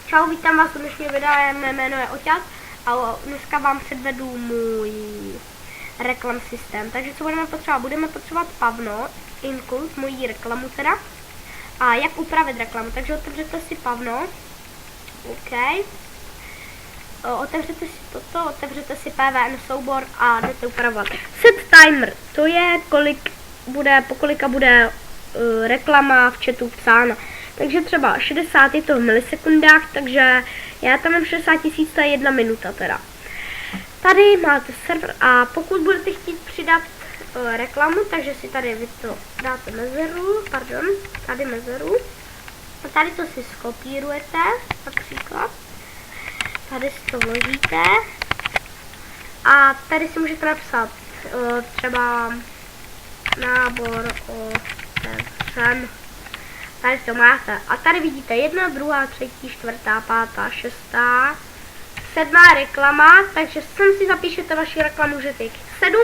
Čau, vítám vás u dnešního videa, mé jméno je Oťas a dneska vám předvedu můj reklam systém. Takže co budeme potřebovat? Budeme potřebovat Pavno, Incult, moji reklamu teda. A jak upravit reklamu, takže otevřete si Pavno. OK. Otevřete si toto, otevřete si PVN soubor a jdete upravovat. Set timer, to je po kolika bude reklama v chatu psána. Takže třeba 60 je to v milisekundách, takže já tam mám 60 000, to je 1 minuta teda. Tady máte server a pokud budete chtít přidat reklamu, takže si tady vy to dáte mezeru, tady mezeru. A tady to si skopírujete, například. Tady si to vložíte. A tady si můžete napsat třeba nábor otevřen. Tady to máte. A tady vidíte 1, 2, 3, 4, 5, 6, 7 reklama, takže sem si zapíšete vaši reklamu, můžete jich 7.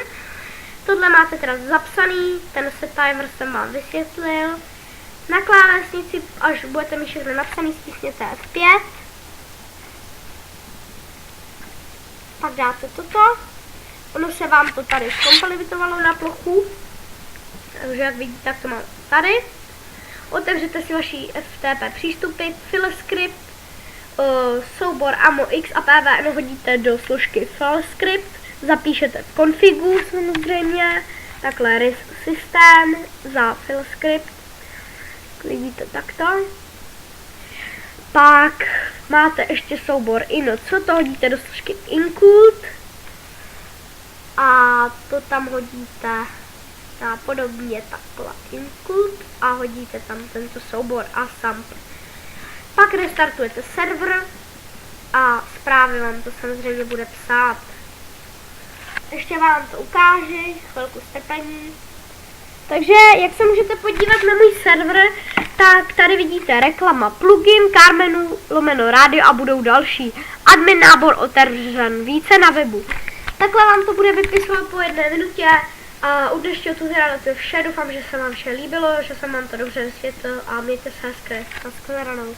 Tohle máte teda zapsaný, ten set timer jsem vám vysvětlil. Na klávesnici, až budete mít všechno napsaný, stisněte F5. Pak dáte toto. Ono se vám to tady zkompletovalo na plochu. Takže jak vidíte, tak to mám tady. Otevřete si vaši FTP přístupy, filescript, soubor AMO X a PVN hodíte do složky filescript, zapíšete v konfigu samozřejmě, takhle RIS systém za filescript, vidíte takto. Pak máte ještě soubor INO, co to hodíte do složky Incult a to tam hodíte a podobně takhle Incult a hodíte tam tento soubor a sample. Pak restartujete server a zprávy vám to samozřejmě bude psát. Ještě vám to ukáži, chvilku strpení. Takže jak se můžete podívat na můj server, tak tady vidíte reklama plugin, Carmenu, _radio a budou další. Admin nábor otevřen, více na webu. Takhle vám to bude vypisovat po 1 minutě. A u dnešního tutoriálu to je vše, doufám, že se vám vše líbilo, že jsem vám to dobře vysvětlil a mějte se hezky. Naschledanou.